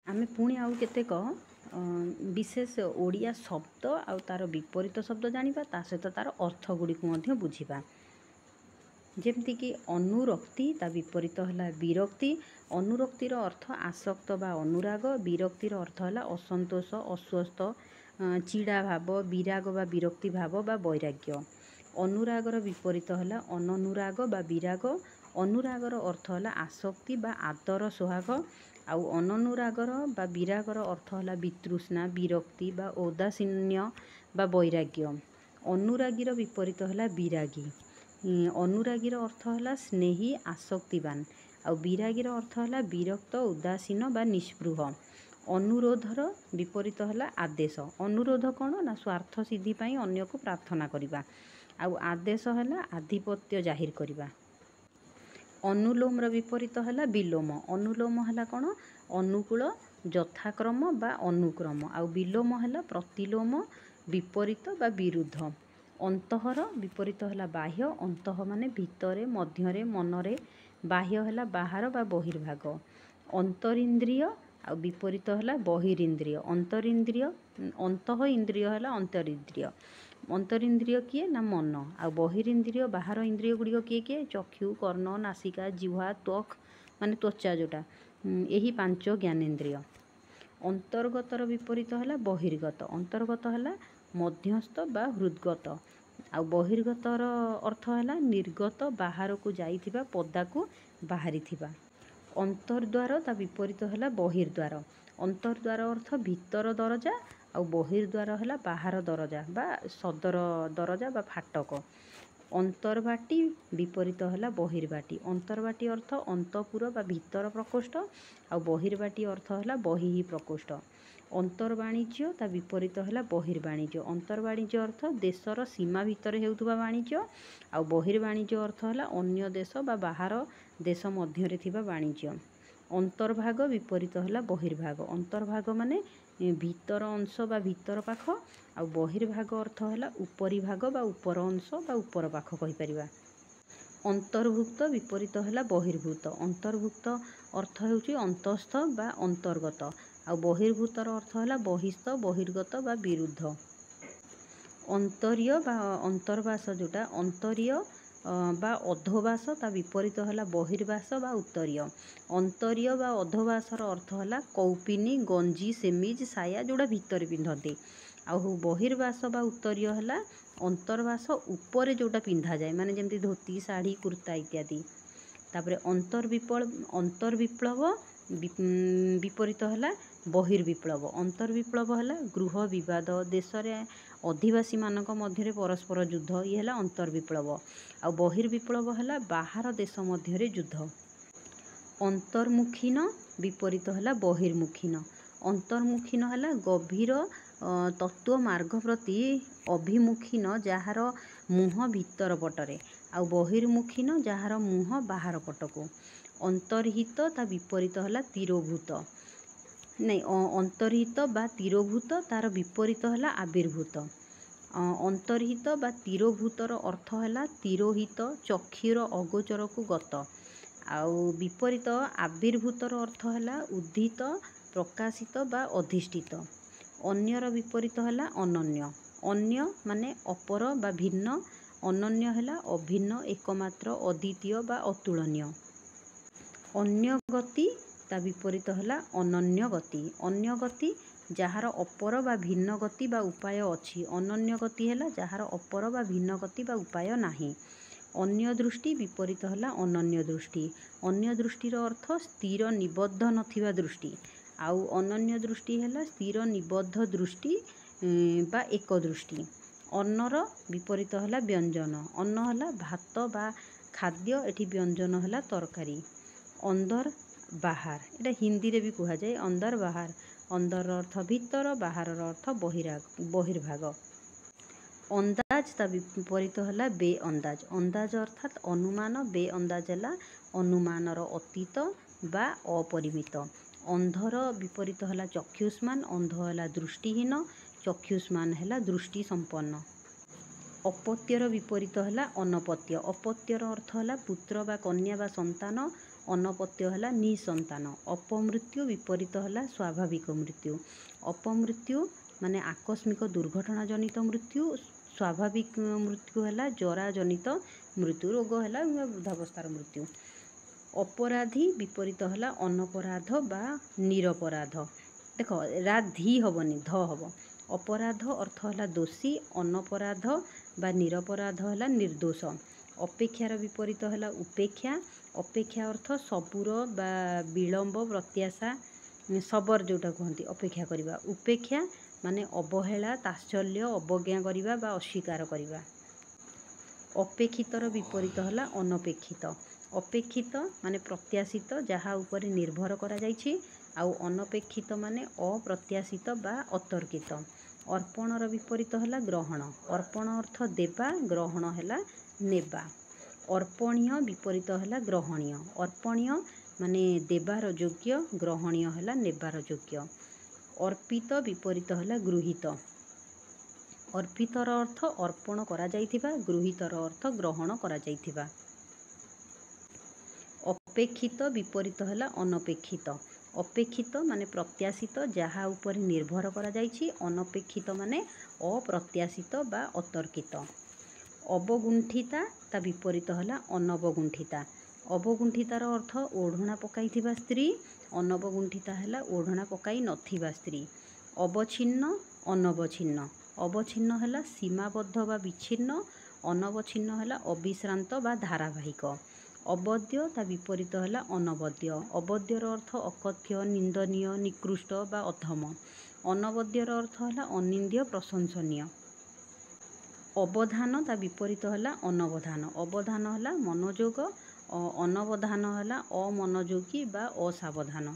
ଆମେ ପୁଣି ଆଉ କେତେକ ବିଶେଷ ଓଡ଼ିଆ ଶବ୍ଦ ଆଉ ତା'ର ବିପରୀତ ଶବ୍ଦ ଜାଣିବା, ତା ସହିତ ତା'ର ଅର୍ଥ ଗୁଡ଼ିକୁ ମଧ୍ୟ ବୁଝିବା। ଯେମିତିକି ଅନୁରକ୍ତି, ତା ବିପରୀତ ହେଲା ବିରକ୍ତି। ଅନୁରକ୍ତିର ଅର୍ଥ ଆସକ୍ତ ବା ଅନୁରାଗ, ବିରକ୍ତିର ଅର୍ଥ ହେଲା ଅସନ୍ତୋଷ, ଅସ୍ୱସ୍ଥ, ଚିଡ଼ା ଭାବ, ବିରାଗ ବା ବିରକ୍ତି ଭାବ ବା ବୈରାଗ୍ୟ। ଅନୁରାଗର ବିପରୀତ ହେଲା ଅନନୁରାଗ ବା ବିରାଗ। ଅନୁରାଗର ଅର୍ଥ ହେଲା ଆସକ୍ତି ବା ଆଦର ସୋହାଗ, ଆଉ ଅନନୁରାଗର ବା ବିରାଗର ଅର୍ଥ ହେଲା ବିତୃଷ୍ଣା, ବିରକ୍ତି ବା ଔଦାସୀନ୍ୟ ବା ବୈରାଗ୍ୟ। ଅନୁରାଗୀର ବିପରୀତ ହେଲା ବିରାଗୀ। ଅନୁରାଗୀର ଅର୍ଥ ହେଲା ସ୍ନେହୀ, ଆସକ୍ତିବାନ, ଆଉ ବିରାଗୀର ଅର୍ଥ ହେଲା ବିରକ୍ତ, ଉଦାସୀନ ବା ନିସ୍ପୃହ। ଅନୁରୋଧର ବିପରୀତ ହେଲା ଆଦେଶ। ଅନୁରୋଧ କ'ଣ ନା ସ୍ୱାର୍ଥ ସିଦ୍ଧି ପାଇଁ ଅନ୍ୟକୁ ପ୍ରାର୍ଥନା କରିବା, ଆଉ ଆଦେଶ ହେଲା ଆଧିପତ୍ୟ ଜାହିର କରିବା। ଅନୁଲୋମର ବିପରୀତ ହେଲା ବିଲୋମ। ଅନୁଲୋମ ହେଲା କ'ଣ? ଅନୁକୂଳ, ଯଥାକ୍ରମ ବା ଅନୁକ୍ରମ, ଆଉ ବିଲୋମ ହେଲା ପ୍ରତିଲୋମ, ବିପରୀତ ବା ବିରୁଦ୍ଧ। ଅନ୍ତଃର ବିପରୀତ ହେଲା ବାହ୍ୟ। ଅନ୍ତଃ ମାନେ ଭିତରେ, ମଧ୍ୟରେ, ମନରେ। ବାହ୍ୟ ହେଲା ବାହାର ବା ବହିର୍ଭାଗ। ଅନ୍ତରିନ୍ଦ୍ରିୟ ଆଉ ବିପରୀତ ହେଲା ବହିରିନ୍ଦ୍ରିୟ। ଅନ୍ତଃ ଇନ୍ଦ୍ରିୟ ହେଲା ଅନ୍ତରିନ୍ଦ୍ରିୟ। ଅନ୍ତରିନ୍ଦ୍ରିୟ କିଏ ନା ମନ, ଆଉ ବହିରିନ୍ଦ୍ରିୟ ବାହାର ଇନ୍ଦ୍ରିୟ ଗୁଡ଼ିକ କିଏ କିଏ? ଚକ୍ଷୁ, କର୍ଣ୍ଣ, ନାସିକା, ଜିହ୍ୱା, ତ୍ୱକ୍ ମାନେ ତ୍ୱଚା ଯେଉଁଟା, ଏହି ପାଞ୍ଚ ଜ୍ଞାନେନ୍ଦ୍ରିୟ। ଅନ୍ତର୍ଗତର ବିପରୀତ ହେଲା ବହିର୍ଗତ। ଅନ୍ତର୍ଗତ ହେଲା ମଧ୍ୟସ୍ଥ ବା ହୃଦ୍ଗତ, ଆଉ ବହିର୍ଗତର ଅର୍ଥ ହେଲା ନିର୍ଗତ, ବାହାରକୁ ଯାଇଥିବା, ପଦାକୁ ବାହାରିଥିବା। ଅନ୍ତର୍ଦ୍ୱାର ତା ବିପରୀତ ହେଲା ବହିର୍ଦ୍ୱାର। ଅନ୍ତର୍ଦ୍ୱାର ଅର୍ଥ ଭିତର ଦରଜା, ଆଉ ବହିର୍ଦ୍ୱାର ହେଲା ବାହାର ଦରଜା ବା ସଦର ଦରଜା ବା ଫାଟକ। ଅନ୍ତର୍ବାଟୀ ବିପରୀତ ହେଲା ବହିର୍ବାଟୀ। ଅନ୍ତର୍ବାଟୀ ଅର୍ଥ ଅନ୍ତଃପୁର ବା ଭିତର ପ୍ରକୋଷ୍ଠ, ଆଉ ବହିର୍ବାଟୀ ଅର୍ଥ ହେଲା ବହିଃ ପ୍ରକୋଷ୍ଠ। ଅନ୍ତର୍ବାଣିଜ୍ୟ ତା ବିପରୀତ ହେଲା ବହିର୍ବାଣିଜ୍ୟ। ଅନ୍ତର୍ବାଣିଜ୍ୟ ଅର୍ଥ ଦେଶର ସୀମା ଭିତରେ ହେଉଥିବା ବାଣିଜ୍ୟ, ଆଉ ବହିର୍ବାଣିଜ୍ୟ ଅର୍ଥ ହେଲା ଅନ୍ୟ ଦେଶ ବା ବାହାର ଦେଶ ମଧ୍ୟରେ ଥିବା ବାଣିଜ୍ୟ। ଅନ୍ତର୍ଭାଗ ବିପରୀତ ହେଲା ବହିର୍ଭାଗ। ଅନ୍ତର୍ଭାଗ ମାନେ ଭିତର ଅଂଶ ବା ଭିତର ପାଖ, ଆଉ ବହିର୍ଭାଗ ଅର୍ଥ ହେଲା ଉପରିଭାଗ ବା ଉପର ଅଂଶ ବା ଉପର ପାଖ କହିପାରିବା। ଅନ୍ତର୍ଭୁକ୍ତ ବିପରୀତ ହେଲା ବହିର୍ଭୂତ। ଅନ୍ତର୍ଭୁକ୍ତ ଅର୍ଥ ହେଉଛି ଅନ୍ତଃସ୍ଥ ବା ଅନ୍ତର୍ଗତ, ଆଉ ବହିର୍ଭୂତର ଅର୍ଥ ହେଲା ବହିସ୍ଥ, ବହିର୍ଗତ ବା ବିରୁଦ୍ଧ। ଅନ୍ତରୀୟ ବା ଅନ୍ତର୍ବାସ ଯେଉଁଟା, ଅନ୍ତରୀୟ ବା ଅଧୋବାସ, ତା ବିପରୀତ ହେଲା ବହିର୍ବାସ ବା ଉତ୍ତରୀୟ। ଅନ୍ତରୀୟ ବା ଅଧୋବାସର ଅର୍ଥ ହେଲା କୌପିନି, ଗଞ୍ଜି, ସେମିଜ, ସାୟା ଯେଉଁଟା ଭିତରେ ପିନ୍ଧନ୍ତି, ଆଉ ବହିର୍ବାସ ବା ଉତ୍ତରୀୟ ହେଲା ଅନ୍ତର୍ବାସ ଉପରେ ଯେଉଁଟା ପିନ୍ଧାଯାଏ, ମାନେ ଯେମିତି ଧୋତି, ଶାଢ଼ୀ, କୁର୍ତ୍ତା ଇତ୍ୟାଦି। ତାପରେ ଅନ୍ତର୍ବିପ୍ଳବ ବିପରୀତ ହେଲା ବହିର୍ବିପ୍ଳବ। ଅନ୍ତର୍ବିପ୍ଳବ ହେଲା ଗୃହ ବିବାଦ, ଦେଶରେ ଅଧିବାସୀମାନଙ୍କ ମଧ୍ୟରେ ପରସ୍ପର ଯୁଦ୍ଧ, ଇଏ ହେଲା ଅନ୍ତର୍ବିପ୍ଳବ। ଆଉ ବହିର୍ବିପ୍ଳବ ହେଲା ବାହାର ଦେଶ ମଧ୍ୟରେ ଯୁଦ୍ଧ। ଅନ୍ତର୍ମୁଖୀନ ବିପରୀତ ହେଲା ବହିର୍ମୁଖୀନ। ଅନ୍ତର୍ମୁଖୀନ ହେଲା ଗଭୀର ତତ୍ତ୍ୱ ମାର୍ଗ ପ୍ରତି ଅଭିମୁଖୀନ, ଯାହାର ମୁହଁ ଭିତର ପଟରେ, ଆଉ ବହିର୍ମୁଖୀନ ଯାହାର ମୁହଁ ବାହାର ପଟକୁ। ଅନ୍ତର୍ହିତ ତା ବିପରୀତ ହେଲା ତିରୋଭୂତ। ଅନ୍ତର୍ହିତ ବା ତିରୋଭୂତ, ତାର ବିପରୀତ ହେଲା ଆବିର୍ଭୂତ। ଅନ୍ତର୍ହିତ ବା ତିରୋଭୂତର ଅର୍ଥ ହେଲା ତିରୋହିତ, ଚକ୍ଷୁର ଅଗୋଚରକୁ ଗତ, ଆଉ ବିପରୀତ ଆବିର୍ଭୂତର ଅର୍ଥ ହେଲା ଉଦ୍ଧିତ, ପ୍ରକାଶିତ ବା ଅଧିଷ୍ଠିତ। ଅନ୍ୟର ବିପରୀତ ହେଲା ଅନନ୍ୟ। ଅନ୍ୟ ମାନେ ଅପର ବା ଭିନ୍ନ। ଅନନ୍ୟ ହେଲା ଅଭିନ୍ନ, ଏକମାତ୍ର, ଅଦ୍ୱିତୀୟ ବା ଅତୁଳନୀୟ। ଅନ୍ୟଗତି ତା ବିପରୀତ ହେଲା ଅନନ୍ୟଗତି। ଅନ୍ୟଗତି ଯାହାର ଅପର ବା ଭିନ୍ନ ଗତି ବା ଉପାୟ ଅଛି। ଅନନ୍ୟଗତି ହେଲା ଯାହାର ଅପର ବା ଭିନ୍ନ ଗତି ବା ଉପାୟ ନାହିଁ। ଅନ୍ୟ ଦୃଷ୍ଟି ବିପରୀତ ହେଲା ଅନନ୍ୟ ଦୃଷ୍ଟି। ଅନ୍ୟ ଦୃଷ୍ଟିର ଅର୍ଥ ସ୍ଥିର ନିବଦ୍ଧ ନଥିବା ଦୃଷ୍ଟି, ଆଉ ଅନନ୍ୟ ଦୃଷ୍ଟି ହେଲା ସ୍ଥିର ନିବଦ୍ଧ ଦୃଷ୍ଟି ବା ଏକ ଦୃଷ୍ଟି। ଅନ୍ନର ବିପରୀତ ହେଲା ବ୍ୟଞ୍ଜନ। ଅନ୍ନ ହେଲା ଭାତ ବା ଖାଦ୍ୟ, ଏଠି ବ୍ୟଞ୍ଜନ ହେଲା ତରକାରୀ। ଅନ୍ଦର ବାହାର, ଏଇଟା ହିନ୍ଦୀରେ ବି କୁହାଯାଏ ଅନ୍ଦର ବାହାର। ଅନ୍ଦରର ଅର୍ଥ ଭିତର, ବାହାରର ଅର୍ଥ ବହିର୍ଭାଗ। ଅନ୍ଦାଜ ତା ବିପରୀତ ହେଲା ବେଅନ୍ଦାଜ। ଅନ୍ଦାଜ ଅର୍ଥାତ୍ ଅନୁମାନ, ବେଅନ୍ଦାଜ ହେଲା ଅନୁମାନର ଅତୀତ ବା ଅପରିମିତ। ଅନ୍ଧର ବିପରୀତ ହେଲା ଚକ୍ଷୁଷ୍ମାନ। ଅନ୍ଧ ହେଲା ଦୃଷ୍ଟିହୀନ, ଚକ୍ଷୁଷ୍ମାନ ହେଲା ଦୃଷ୍ଟି ସମ୍ପନ୍ନ। ଅପତ୍ୟର ବିପରୀତ ହେଲା ଅନପତ୍ୟ। ଅପତ୍ୟର ଅର୍ଥ ହେଲା ପୁତ୍ର ବା କନ୍ୟା ବା ସନ୍ତାନ ଅନପତ୍ୟ ହେଲା ନିସନ୍ତାନ। ଅପମୃତ୍ୟୁ ବିପରୀତ ହେଲା ସ୍ୱାଭାବିକ ମୃତ୍ୟୁ। ଅପମୃତ୍ୟୁ ମାନେ ଆକସ୍ମିକ ଦୁର୍ଘଟଣା ଜନିତ ମୃତ୍ୟୁ। ସ୍ୱାଭାବିକ ମୃତ୍ୟୁ ହେଲା ଜରା ଜନିତ ମୃତ୍ୟୁ, ରୋଗ ହେଲା ବୃଦ୍ଧାବସ୍ଥାର ମୃତ୍ୟୁ। ଅପରାଧୀ ବିପରୀତ ହେଲା ଅନପରାଧ ବା ନିରପରାଧ। ଦେଖ ରାଧି ହବନି, ଧ ହବ। ଅପରାଧ ଅର୍ଥ ହେଲା ଦୋଷୀ, ଅନପରାଧ ବା ନିରପରାଧ ହେଲା ନିର୍ଦ୍ଦୋଷ। ଅପେକ୍ଷାର ବିପରୀତ ହେଲା ଉପେକ୍ଷା। ଅପେକ୍ଷା ଅର୍ଥ ସବୁର ବା ବିଳମ୍ବ, ପ୍ରତ୍ୟାଶା, ସବର ଯେଉଁଟା କୁହନ୍ତି ଅପେକ୍ଷା କରିବା। ଉପେକ୍ଷା ମାନେ ଅବହେଳା, ତାତ୍ସଲ୍ୟ, ଅବଜ୍ଞା କରିବା ବା ଅସ୍ୱୀକାର କରିବା। ଅପେକ୍ଷିତର ବିପରୀତ ହେଲା ଅନପେକ୍ଷିତ। ଅପେକ୍ଷିତ ମାନେ ପ୍ରତ୍ୟାଶିତ, ଯାହା ଉପରେ ନିର୍ଭର କରାଯାଇଛି, ଆଉ ଅନପେକ୍ଷିତ ମାନେ ଅପ୍ରତ୍ୟାଶିତ ବା ଅତର୍କିତ। ଅର୍ପଣର ବିପରୀତ ହେଲା ଗ୍ରହଣ। ଅର୍ପଣ ଅର୍ଥ ଦେବା, ଗ୍ରହଣ ହେଲା ନେବା। ଅର୍ପଣୀୟ ବିପରୀତ ହେଲା ଗ୍ରହଣୀୟ। ଅର୍ପଣୀୟ ମାନେ ଦେବାର ଯୋଗ୍ୟ, ଗ୍ରହଣୀୟ ହେଲା ନେବାର ଯୋଗ୍ୟ। ଅର୍ପିତ ବିପରୀତ ହେଲା ଗୃହୀତ। ଅର୍ପିତର ଅର୍ଥ ଅର୍ପଣ କରାଯାଇଥିବା, ଗୃହୀତର ଅର୍ଥ ଗ୍ରହଣ କରାଯାଇଥିବା। ଅପେକ୍ଷିତ ବିପରୀତ ହେଲା ଅନପେକ୍ଷିତ। ଅପେକ୍ଷିତ ମାନେ ପ୍ରତ୍ୟାଶିତ, ଯାହା ଉପରେ ନିର୍ଭର କରାଯାଇଛି। ଅନପେକ୍ଷିତ ମାନେ ଅପ୍ରତ୍ୟାଶିତ ବା ଅତର୍କିତ। ଅବଗୁଣ୍ଠିତା ତା ବିପରୀତ ହେଲା ଅନବଗୁଣ୍ଠିତା। ଅବଗୁଣ୍ଠିତାର ଅର୍ଥ ଓଢ଼ଣା ପକାଇଥିବା ସ୍ତ୍ରୀ। ଅନବଗୁଣ୍ଠିତା ହେଲା ଓଢ଼ଣା ପକାଇ ନଥିବା ସ୍ତ୍ରୀ। ଅବଚ୍ଛିନ୍ନ, ଅନବଚ୍ଛିନ୍ନ। ଅବଚ୍ଛିନ୍ନ ହେଲା ସୀମାବଦ୍ଧ ବା ବିଚ୍ଛିନ୍ନ। ଅନବଚ୍ଛିନ୍ନ ହେଲା ଅବିଶ୍ରାନ୍ତ ବା ଧାରାବାହିକ। ଅବଦ୍ୟ ତା ବିପରୀତ ହେଲା ଅନବଦ୍ୟ। ଅବଦ୍ୟର ଅର୍ଥ ଅକଥ୍ୟ, ନିନ୍ଦନୀୟ, ନିକୃଷ୍ଟ ବା ଅଧମ। ଅନବଦ୍ୟର ଅର୍ଥ ହେଲା ଅନିନ୍ଦ୍ୟ, ପ୍ରଶଂସନୀୟ। ଅବଧାନ ତା ବିପରୀତ ହେଲା ଅନବଧାନ। ଅବଧାନ ହେଲା ମନୋଯୋଗ, ଅନବଧାନ ହେଲା ଅମନୋଯୋଗୀ ବା ଅସାବଧାନ।